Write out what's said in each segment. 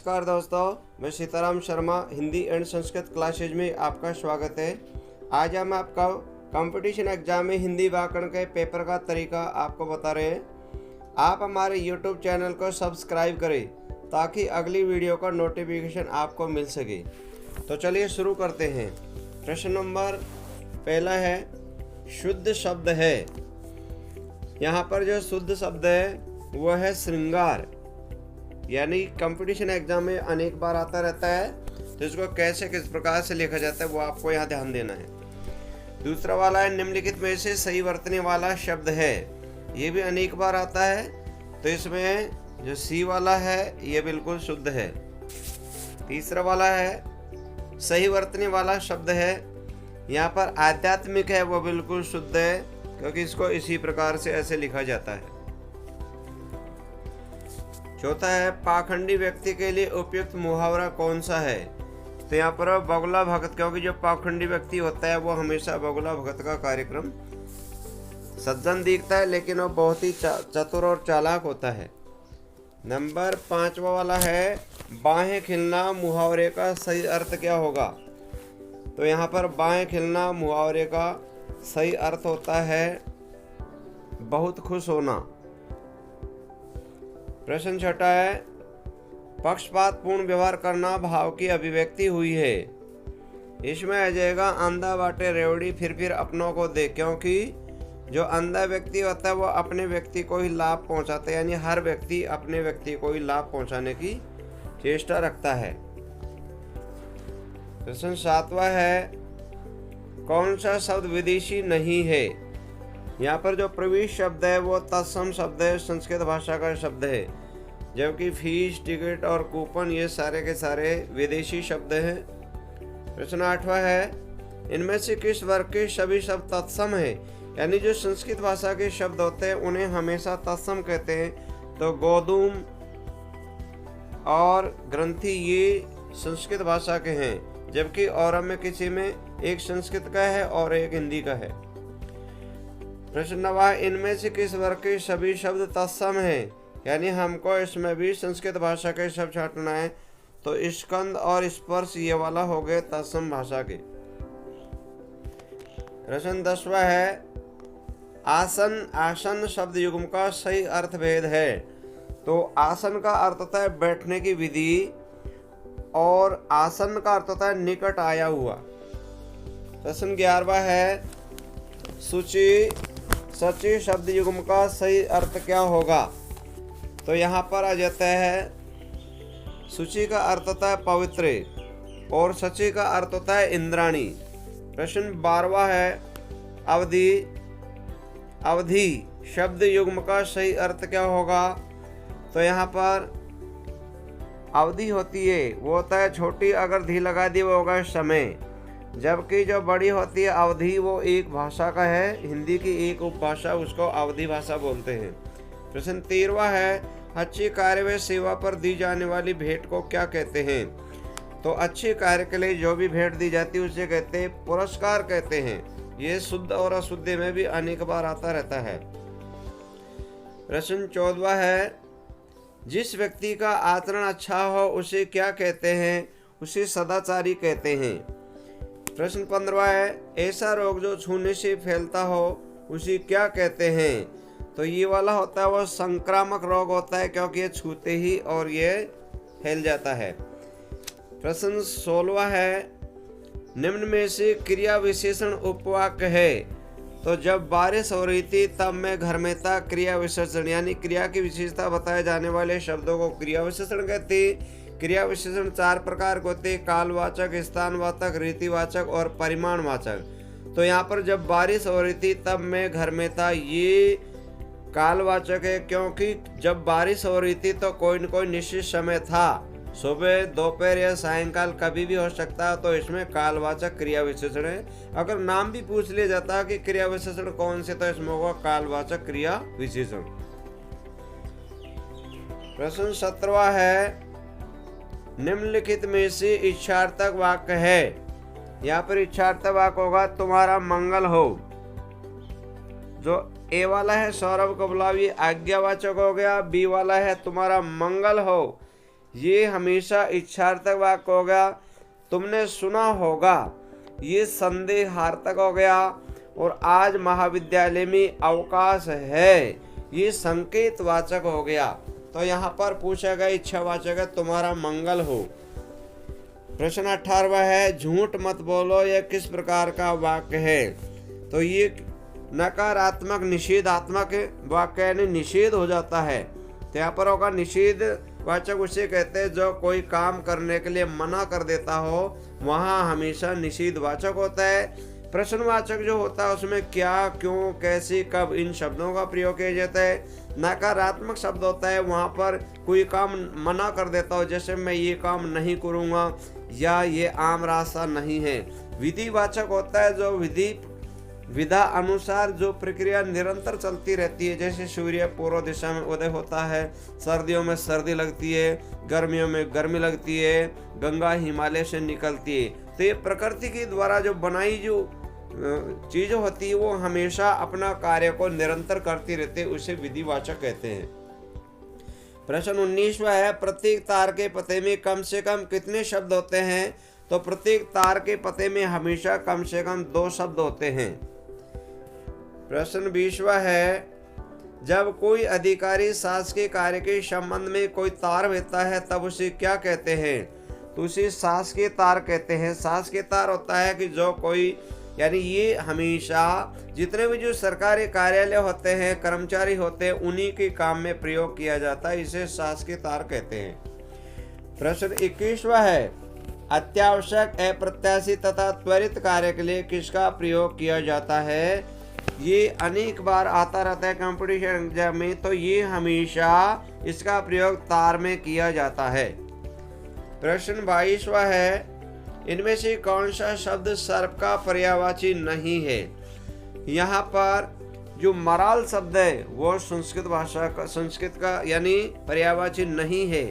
नमस्कार दोस्तों, मैं सीताराम शर्मा हिंदी एंड संस्कृत क्लासेज में आपका स्वागत है। आज हम आपका कंपटीशन एग्जाम में हिंदी व्याकरण के पेपर का तरीका आपको बता रहे हैं। आप हमारे यूट्यूब चैनल को सब्सक्राइब करें ताकि अगली वीडियो का नोटिफिकेशन आपको मिल सके। तो चलिए शुरू करते हैं। प्रश्न नंबर पहला है, शुद्ध शब्द है। यहाँ पर जो शुद्ध शब्द है वो है श्रृंगार, यानी कंपटीशन एग्जाम में अनेक बार आता रहता है, तो इसको कैसे किस प्रकार से लिखा जाता है वो आपको यहाँ ध्यान देना है। दूसरा वाला है, निम्नलिखित में से सही वर्तने वाला शब्द है। ये भी अनेक बार आता है, तो इसमें जो सी वाला है ये बिल्कुल शुद्ध है। तीसरा वाला है, सही वर्तने वाला शब्द है। यहाँ पर आध्यात्मिक है वो बिल्कुल शुद्ध है, क्योंकि इसको इसी प्रकार से ऐसे लिखा जाता है। चौथा है, पाखंडी व्यक्ति के लिए उपयुक्त मुहावरा कौन सा है। तो यहाँ पर बगुला भगत, क्योंकि जो पाखंडी व्यक्ति होता है वो हमेशा बगुला भगत का कार्यक्रम सज्जन दिखता है, लेकिन वो बहुत ही चतुर और चालाक होता है। नंबर 5 वाला है, बाहें खिलना मुहावरे का सही अर्थ क्या होगा। तो यहाँ पर बाहें खिलना मुहावरे का सही अर्थ होता है बहुत खुश होना। प्रश्न छठा है, पक्षपातपूर्ण व्यवहार करना भाव की अभिव्यक्ति हुई है। इसमें आ जाएगा, अंधा बाटे रेवड़ी फिर अपनों को दे, क्योंकि जो अंधा व्यक्ति होता है वो अपने व्यक्ति को ही लाभ पहुंचाता है, यानी हर व्यक्ति अपने व्यक्ति को ही लाभ पहुंचाने की चेष्टा रखता है। प्रश्न 7वां है, कौन सा शब्द विदेशी नहीं है। यहाँ पर जो प्रवेश शब्द है वो तत्सम शब्द है, संस्कृत भाषा का शब्द है, जबकि फीस, टिकट और कूपन ये सारे के सारे विदेशी शब्द हैं। प्रश्न 8वां है, इनमें से किस वर्ग के सभी शब्द तत्सम है, यानी जो संस्कृत भाषा के शब्द होते हैं उन्हें हमेशा तत्सम कहते हैं। तो गोदूम और ग्रंथि ये संस्कृत भाषा के हैं, जबकि और में किसी में एक संस्कृत का है और एक हिंदी का है। प्रश्न 9, इनमें से किस वर्ग के सभी शब्द तत्सम हैं, यानी हमको इसमें भी संस्कृत भाषा के शब्द छांटना है। तो स्कंद और स्पर्श ये वाला हो गए तत्सम भाषा के। प्रश्न 10वां है, आसन आसन शब्द युग्म का सही अर्थ भेद है। तो आसन का अर्थ होता है बैठने की विधि, और आसन का अर्थ होता है निकट आया हुआ। प्रश्न 11वां है, शुचि सची शब्द युग्म का सही अर्थ क्या होगा। तो यहाँ पर आ जाता है, शुचि का अर्थ होता है पवित्र और सची का अर्थ होता है इंद्राणी। प्रश्न 12वां है, अवधि अवधि शब्द युग्म का सही अर्थ क्या होगा। तो यहाँ पर अवधि होती है वो होता है छोटी, अगर धी लगा दी वो होगा समय, जबकि जो बड़ी होती है अवधि वो एक भाषा का है, हिंदी की एक उपभाषा, उसको अवधि भाषा बोलते हैं। प्रश्न 13वां है, अच्छी कार्य व सेवा पर दी जाने वाली भेंट को क्या कहते हैं। तो अच्छे कार्य के लिए जो भी भेंट दी जाती है उसे कहते हैं पुरस्कार कहते हैं। ये शुद्ध और अशुद्ध में भी अनेक बार आता रहता है। प्रश्न 14वां है, जिस व्यक्ति का आचरण अच्छा हो उसे क्या कहते हैं। उसे सदाचारी कहते हैं। प्रश्न 15वां है, ऐसा रोग जो छूने से फैलता हो उसे क्या कहते हैं। तो ये वाला होता है वो संक्रामक रोग होता है, क्योंकि ये छूते ही और ये फैल जाता है। प्रश्न 16वां है, निम्न में से क्रिया विशेषण उपवाक्य है। तो जब बारिश हो रही थी तब मैं घर में था, क्रिया विशेषण, यानी क्रिया की विशेषता बताए जाने वाले शब्दों को क्रिया विशेषण कहते हैं। क्रिया विशेषण 4 प्रकार के होते हैं, कालवाचक, स्थानवाचक, रीतिवाचक और परिमाणवाचक। तो यहाँ पर जब बारिश हो रही थी तब मैं घर में था, ये कालवाचक है, क्योंकि जब बारिश हो रही थी तो कोई न कोई निश्चित समय था, सुबह, दोपहर या सायंकाल कभी भी हो सकता है, तो इसमें कालवाचक क्रिया विशेषण है। अगर नाम भी पूछ लिया जाता है कि क्रिया विशेषण कौन से, तो इसमें होगा कालवाचक क्रिया विशेषण। प्रश्न 17वां है, निम्नलिखित में से इच्छार्थक वाक्य है। यहाँ पर इच्छार्थक वाक्य होगा तुम्हारा मंगल हो। जो ए वाला है सौरभ को बुलाओ, ये आज्ञावाचक हो गया। बी वाला है तुम्हारा मंगल हो, ये हमेशा इच्छार्थक वाक्य हो गया। तुमने सुना होगा, ये संदेहार्थक हो गया। और आज महाविद्यालय में अवकाश है, ये संकेत वाचक हो गया। तो यहाँ पर पूछा गया इच्छावाचक है, तुम्हारा मंगल हो। प्रश्न 18वां है, झूठ मत बोलो, यह किस प्रकार का वाक्य है? तो ये नकारात्मक निषेधात्मक वाक्य यानी निषेध हो जाता है। तो यहाँ पर होगा निषेध वाचक उसे कहते हैं जो कोई काम करने के लिए मना कर देता हो, वहाँ हमेशा निषेध वाचक होता है। प्रश्नवाचक जो होता है उसमें क्या, क्यों, कैसे, कब इन शब्दों का प्रयोग किया जाता है। नकारात्मक शब्द होता है वहाँ पर कोई काम मना कर देता हो, जैसे मैं ये काम नहीं करूँगा या ये आम रास्ता नहीं है। विधिवाचक होता है जो विधा अनुसार जो प्रक्रिया निरंतर चलती रहती है, जैसे सूर्य पूर्व दिशा में उदय होता है, सर्दियों में सर्दी लगती है, गर्मियों में गर्मी लगती है, गंगा हिमालय से निकलती है। तो ये प्रकृति के द्वारा जो बनाई जो चीज होती है वो हमेशा अपना कार्य को निरंतर करती रहती है, उसे विधिवाचक कहते हैं। प्रश्न 19वां है, प्रत्येक तार के पते में कम से कम कितने शब्द होते हैं? तो प्रत्येक तार के पते में हमेशा कम से कम 2 शब्द होते हैं। प्रश्न 20वां है, जब कोई अधिकारी शासकीय कार्य के संबंध में कोई तार भेजता है तब उसे क्या कहते हैं? तो उसे शासकीय तार कहते हैं। शासकीय तार होता है कि जो कोई, यानी ये हमेशा जितने भी जो सरकारी कार्यालय होते हैं, कर्मचारी होते हैं, उन्हीं के काम में प्रयोग किया जाता है, इसे शासकीय तार कहते हैं। प्रश्न 21वां है, अत्यावश्यक, अप्रत्याशित तथा त्वरित कार्य के लिए किसका प्रयोग किया जाता है? ये अनेक बार आता रहता है कंपटीशन एग्जाम में, तो ये हमेशा इसका प्रयोग तार में किया जाता है। प्रश्न 22वां है, इनमें से कौन सा शब्द सर्प का पर्यायवाची नहीं है? यहाँ पर जो मराल शब्द है वो संस्कृत का यानी पर्यायवाची नहीं है,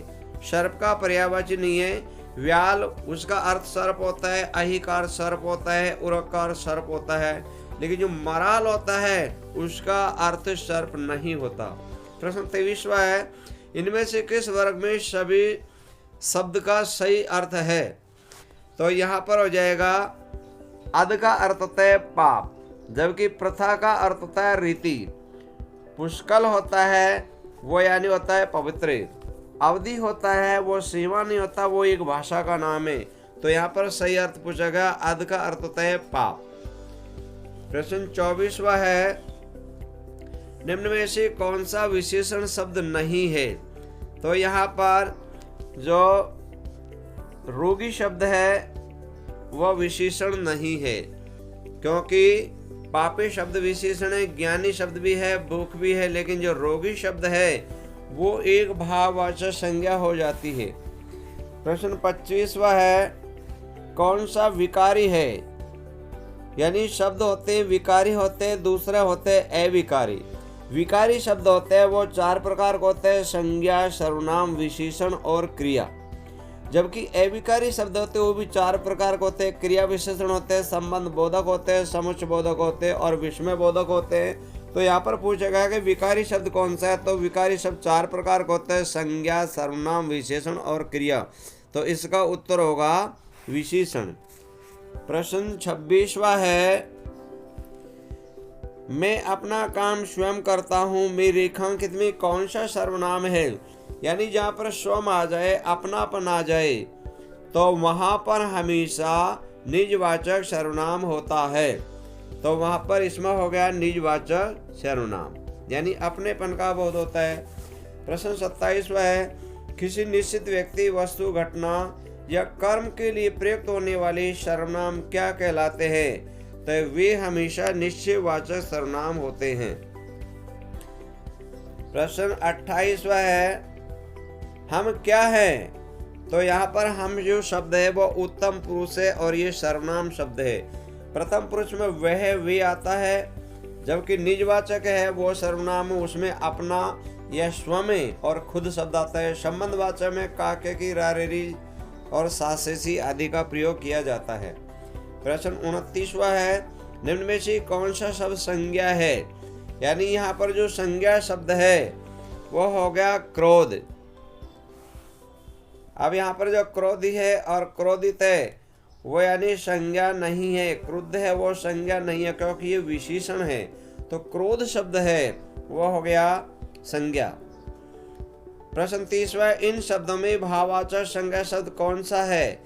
सर्प का पर्यायवाची नहीं है। व्याल उसका अर्थ सर्प होता है, अहिकार सर्प होता है, उरकार सर्प होता है, लेकिन जो मराल होता है उसका अर्थ सर्प नहीं होता। प्रश्न 23वां है, इनमें से किस वर्ग में सभी शब्द का सही अर्थ है? तो यहाँ पर हो जाएगा अध का अर्थ होता है पाप, जबकि प्रथा का अर्थ होता है रीति, पुष्कल होता है वो यानी होता है पवित्र, अवधि होता है वो सीमा नहीं होता, वो एक भाषा का नाम है। तो यहाँ पर सही अर्थ पूछा गया, अध का अर्थ होता है पाप। प्रश्न 24वां है, निम्न में से कौन सा विशेषण शब्द नहीं है? तो यहाँ पर जो रोगी शब्द है वह विशेषण नहीं है, क्योंकि पापी शब्द विशेषण है, ज्ञानी शब्द भी है, भूख भी है, लेकिन जो रोगी शब्द है वो एक भाववाचक संज्ञा हो जाती है। प्रश्न 25वां है, कौन सा विकारी है? यानी शब्द होते हैं विकारी होते हैं, दूसरे होते हैं अविकारी। विकारी शब्द होते हैं वो 4 प्रकार के होते हैं, संज्ञा, सर्वनाम, विशेषण और क्रिया। जबकि अविकारी शब्द होते हैं वो भी 4 प्रकार के होते हैं, क्रिया विशेषण होते हैं, संबंध बोधक होते हैं, समुच्चय बोधक होते हैं और विस्मय बोधक होते हैं। तो यहाँ पर पूछा गया कि विकारी शब्द कौन सा है? तो विकारी शब्द 4 प्रकार के होते हैं, संज्ञा, सर्वनाम, विशेषण और क्रिया। तो इसका उत्तर होगा विशेषण। प्रश्न 26वां है, मैं अपना काम स्वयं करता हूँ, मेरी रेखांकित में कौन सा सर्वनाम है? यानी जहाँ पर स्वयं आ जाए, अपनापन आ जाए, तो वहाँ पर हमेशा निजवाचक सर्वनाम होता है। तो वहाँ पर इसमें हो गया निजवाचक सर्वनाम, यानी अपनेपन का बोध होता है। प्रश्न 27वां है, किसी निश्चित व्यक्ति, वस्तु, घटना या कर्म के लिए प्रयुक्त होने वाले सर्वनाम क्या कहलाते हैं? तो वे हमेशा निश्चयवाचक सर्वनाम होते हैं। प्रश्न 28वां है, हम क्या हैं? तो यहाँ पर हम जो शब्द है वो उत्तम पुरुष है और ये सर्वनाम शब्द है। प्रथम पुरुष में वह वे आता है, जबकि निजवाचक है वो सर्वनाम, उसमें अपना या स्वयं और खुद शब्द आता है। संबंधवाचक में काके की, रारेरी और सासेसी आदि का प्रयोग किया जाता है। प्रश्न 29वां है, निम्न में से कौन सा शब्द संज्ञा है? यानी यहाँ पर जो संज्ञा शब्द है वो हो गया क्रोध। अब यहाँ पर जो क्रोधी है और क्रोधित है वो यानी संज्ञा नहीं है, क्रुद्ध है वो संज्ञा नहीं है क्योंकि ये विशेषण है। तो क्रोध शब्द है वो हो गया संज्ञा। प्रश्न 30वां, इन शब्दों में भाववाचक संज्ञा शब्द कौन सा है?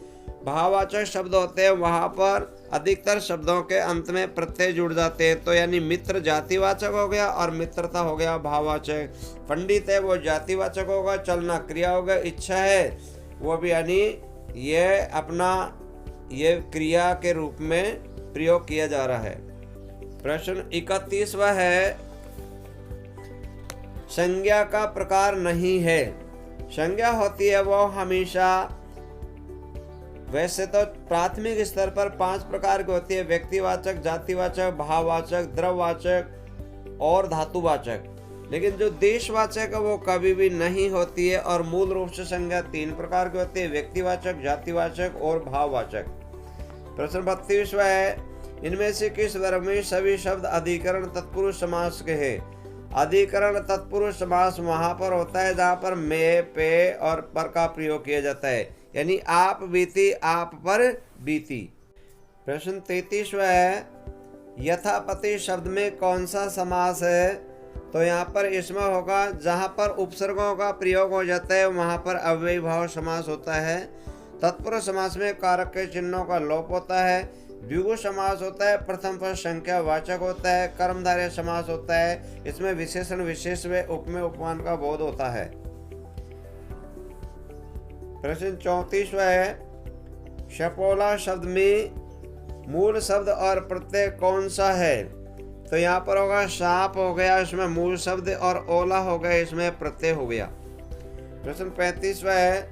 भाववाचक शब्द होते हैं वहां पर अधिकतर शब्दों के अंत में प्रत्यय जुड़ जाते हैं। तो यानी मित्र जातिवाचक हो गया और मित्रता हो गया भाववाचक। पंडित है वो जातिवाचक होगा, चलना क्रिया होगा, इच्छा है वो भी यानी ये क्रिया के रूप में प्रयोग किया जा रहा है। प्रश्न 31वां है, संज्ञा का प्रकार नहीं है। संज्ञा होती है वो हमेशा, वैसे तो प्राथमिक स्तर पर 5 प्रकार की होती है, व्यक्तिवाचक, जातिवाचक, भाववाचक, द्रव्यवाचक और धातुवाचक। लेकिन जो देशवाचक है वो कभी भी नहीं होती है और मूल रूप से संज्ञा 3 प्रकार की होती है, व्यक्तिवाचक, जातिवाचक और भाववाचक। प्रश्न 32वां है, इनमें से किस वर्ग में सभी शब्द अधिकरण तत्पुरुष समास के हैं? अधिकरण तत्पुरुष समास वहां पर होता है जहां पर में, पे और पर का प्रयोग किया जाता है, यानी आप बीती, आप पर बीती। प्रश्न 33वां है, यथापति शब्द में कौन सा समास है? तो यहाँ पर इसमें होगा जहाँ पर उपसर्गों का प्रयोग हो जाता है वहाँ पर अव्ययी भाव समास होता है। तत्पुरुष समास में कारक के चिन्हों का लोप होता है। द्विगु समास होता है, प्रथम पद संख्या वाचक होता है। कर्मधारय समास होता है, इसमें विशेषण विशेष व उपमेय उपमान का बोध होता है। प्रश्न 34वां है, शपोला शब्द में मूल शब्द और प्रत्यय कौन सा है? तो यहाँ पर होगा सांप हो गया, इसमें मूल शब्द, और ओला हो गया, इसमें प्रत्यय हो गया। प्रश्न 35वां है,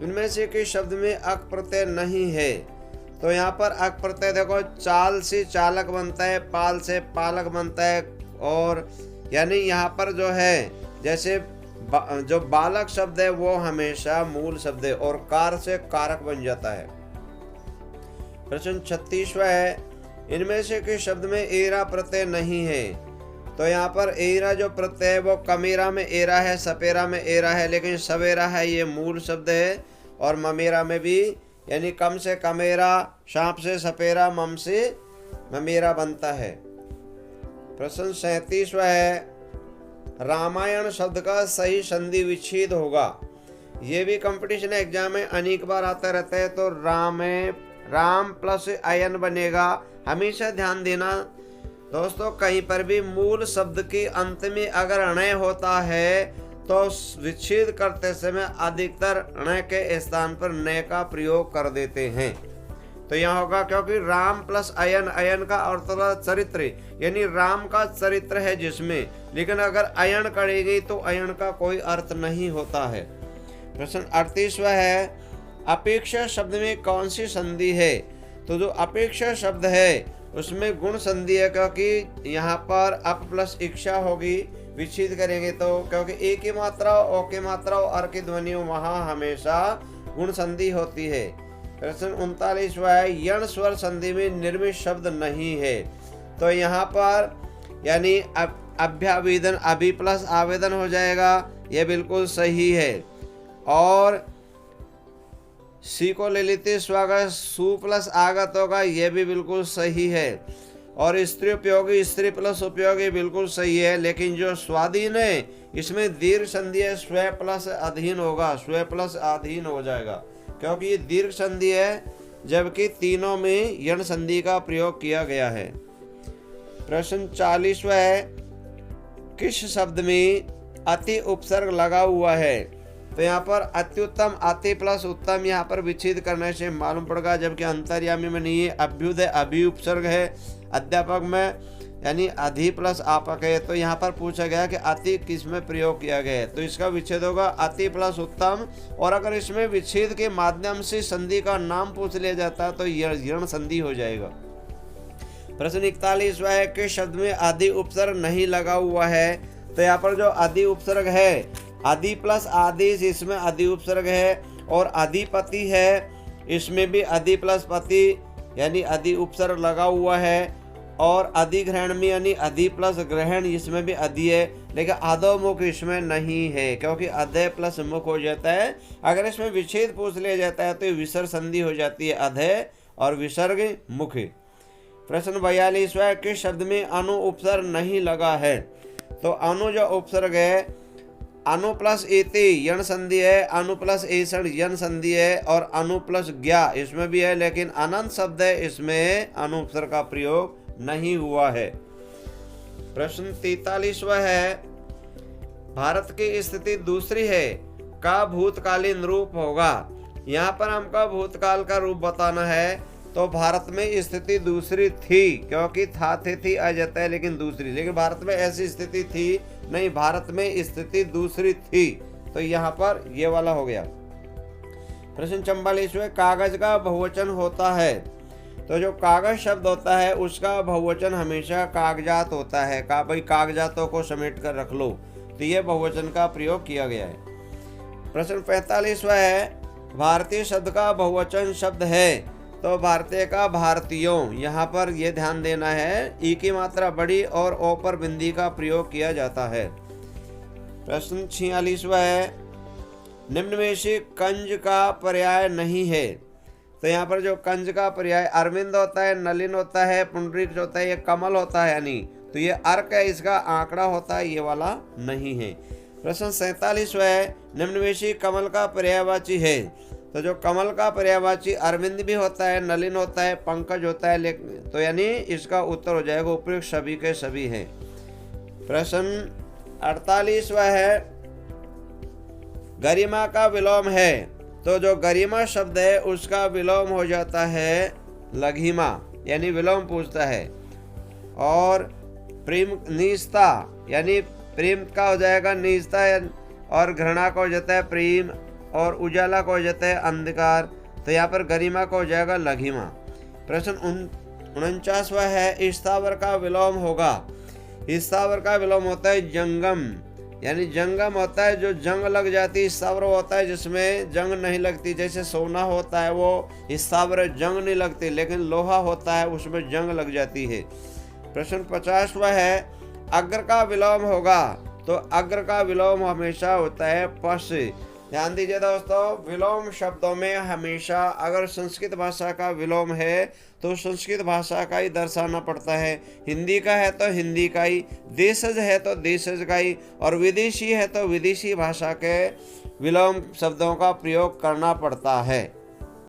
इनमें से किस शब्द में अक प्रत्यय नहीं है? तो यहाँ पर अक प्रत्यय देखो, चाल से चालक बनता है, पाल से पालक बनता है, और यानी यहाँ पर जो है जैसे जो बालक शब्द है वो हमेशा मूल शब्द है और कार से कारक बन जाता है। प्रश्न 36वां है, इनमें से किस शब्द में एरा प्रत्यय नहीं है? तो यहाँ पर एरा जो प्रत्यय है वो कमेरा में एरा है, सपेरा में एरा है, लेकिन सवेरा है ये मूल शब्द है, और ममेरा में भी, यानी कम से कमेरा, सांप से सपेरा, मम से ममेरा बनता है। प्रश्न 37वां है, रामायण शब्द का सही संधि विच्छेद होगा। ये भी कंपटीशन एग्जाम में अनेक बार आता रहता है। तो राम प्लस अयन बनेगा। हमेशा ध्यान देना दोस्तों, कहीं पर भी मूल शब्द के अंत में अगर ण होता है तो विच्छेद करते समय अधिकतर ण के स्थान पर न का प्रयोग कर देते हैं। तो यहाँ होगा, क्योंकि राम प्लस अयन, अयन का अर्थ होगा चरित्र, यानी राम का चरित्र है जिसमें, लेकिन अगर अयन करेगी तो अयन का कोई अर्थ नहीं होता है। प्रश्न 38वां है, अपेक्षा शब्द में कौन सी संधि है? तो जो अपेक्षा शब्द है उसमें गुण संधि है, क्योंकि यहाँ पर अप प्लस इच्छा होगी, विच्छेद करेंगे तो, क्योंकि ए की मात्रा, ओ की मात्रा और अर की ध्वनि वहाँ हमेशा गुण संधि होती है। प्रश्न 39वां है, यण स्वर संधि में निर्मित शब्द नहीं है। तो यहाँ पर यानी अभ्यावेदन, अभि प्लस आवेदन हो जाएगा, ये बिल्कुल सही है। और सी को ले लेते स्वागत, सु प्लस आगत होगा, यह भी बिल्कुल सही है। और स्त्री उपयोगी, स्त्री प्लस उपयोगी बिल्कुल सही है, लेकिन जो स्वाधीन है इसमें दीर्घ संधि है, स्व प्लस अधीन होगा, स्व प्लस अधीन हो जाएगा, क्योंकि ये दीर्घ संधि है, जबकि तीनों में यण संधि का प्रयोग किया गया है। प्रश्न 40वां है, किस शब्द में अति उपसर्ग लगा हुआ है? तो यहाँ पर अत्युत्तम, अति प्लस उत्तम, यहाँ पर विच्छेद करने से मालूम पड़ेगा, जबकि अंतर्यामी में नहीं है। अभ्युदय अभि उपसर्ग है, अध्यापक में यानी अधि प्लस आपक है। तो यहाँ पर पूछा गया कि अति किस में प्रयोग किया गया है, तो इसका विच्छेद होगा अति प्लस उत्तम। और अगर इसमें विच्छेद के माध्यम से संधि का नाम पूछ लिया जाता है तो यण संधि हो जाएगा। प्रश्न 41वां है, किस शब्द में आदि उपसर्ग नहीं लगा हुआ है? तो यहाँ पर जो आदि उपसर्ग है, आदि प्लस आदेश, इसमें आदि उपसर्ग है, और अधिपति है, इसमें भी आदि प्लस पति यानी आदि उपसर्ग लगा हुआ है। और अधिग्रहण में यानी अधि प्लस ग्रहण, इसमें भी अधि है, लेकिन अधोमुख इसमें नहीं है, क्योंकि अधे प्लस मुख हो जाता है। अगर इसमें विच्छेद पूछ लिया जाता है तो विसर्ग संधि हो जाती है अधे और विसर्ग मुख। प्रश्न 42वां, किस शब्द में अनु उपसर्ग नहीं लगा है? तो अनु जो उपसर्ग है, अनु प्लस इति यण संधि है, अनु प्लस ऐसण यण संधि है, और अनु प्लस ज्ञा इसमें भी है, लेकिन अनंत शब्द है, इसमें अनु उपसर्ग का प्रयोग नहीं हुआ है। प्रश्न 43वां है, भारत की स्थिति दूसरी है का भूतकालीन रूप होगा। यहाँ पर हमको भूतकाल का रूप बताना है, तो भारत में स्थिति दूसरी थी, क्योंकि था थे थी आ जाता है लेकिन दूसरी, लेकिन भारत में ऐसी स्थिति थी नहीं, भारत में स्थिति दूसरी थी, तो यहाँ पर ये वाला हो गया। प्रश्न 44वां, कागज का बहुवचन होता है। तो जो कागज शब्द होता है उसका बहुवचन हमेशा कागजात होता है। भाई कागजातों को समेट कर रख लो, तो ये बहुवचन का प्रयोग किया गया है। प्रश्न 45वां है, भारतीय शब्द का बहुवचन शब्द है। तो भारतीय का भारतीयों, यहाँ पर यह ध्यान देना है, ई की मात्रा बड़ी और ओ पर बिंदी का प्रयोग किया जाता है। प्रश्न 46वां है, निम्न में से कंज का पर्याय नहीं है। तो यहाँ पर जो कंज का पर्याय अरविंद होता है, नलिन होता है, पुंडरीक होता है, ये कमल होता है, यानी तो ये अर्क है, इसका आंकड़ा होता है, ये वाला नहीं है। प्रश्न 47वां है, निम्न में से कमल का पर्यायवाची है। तो जो कमल का पर्यायवाची अरविंद भी होता है, नलिन होता है, पंकज होता है, लेकिन तो यानी इसका उत्तर हो जाएगा उपयुक्त सभी के सभी हैं। प्रश्न 48वां है, गरिमा का विलोम है। तो जो गरिमा शब्द है उसका विलोम हो जाता है लघिमा, यानी विलोम पूछता है। और प्रेम निजता, यानी प्रेम का हो जाएगा निजता, और घृणा का हो जाता है प्रेम, और उजाला को हो जाता है अंधकार, तो यहाँ पर गरिमा को हो जाएगा लघिमा। प्रश्न 49वां है, स्थावर का विलोम होगा। स्थावर का विलोम होता है जंगम, यानी जंगम होता है जो जंग लग जाती है, स्थावर होता है जिसमें जंग नहीं लगती, जैसे सोना होता है वो स्थावर जंग नहीं लगती, लेकिन लोहा होता है उसमें जंग लग जाती है। प्रश्न 50वां है, अग्र का विलोम होगा। तो अग्र का विलोम हमेशा होता है पश। ध्यान दीजिए दोस्तों, विलोम शब्दों में हमेशा अगर संस्कृत भाषा का विलोम है तो संस्कृत भाषा का ही दर्शाना पड़ता है, हिंदी का है तो हिंदी का ही, देशज है तो देशज का ही, और विदेशी है तो विदेशी भाषा के विलोम शब्दों का प्रयोग करना पड़ता है।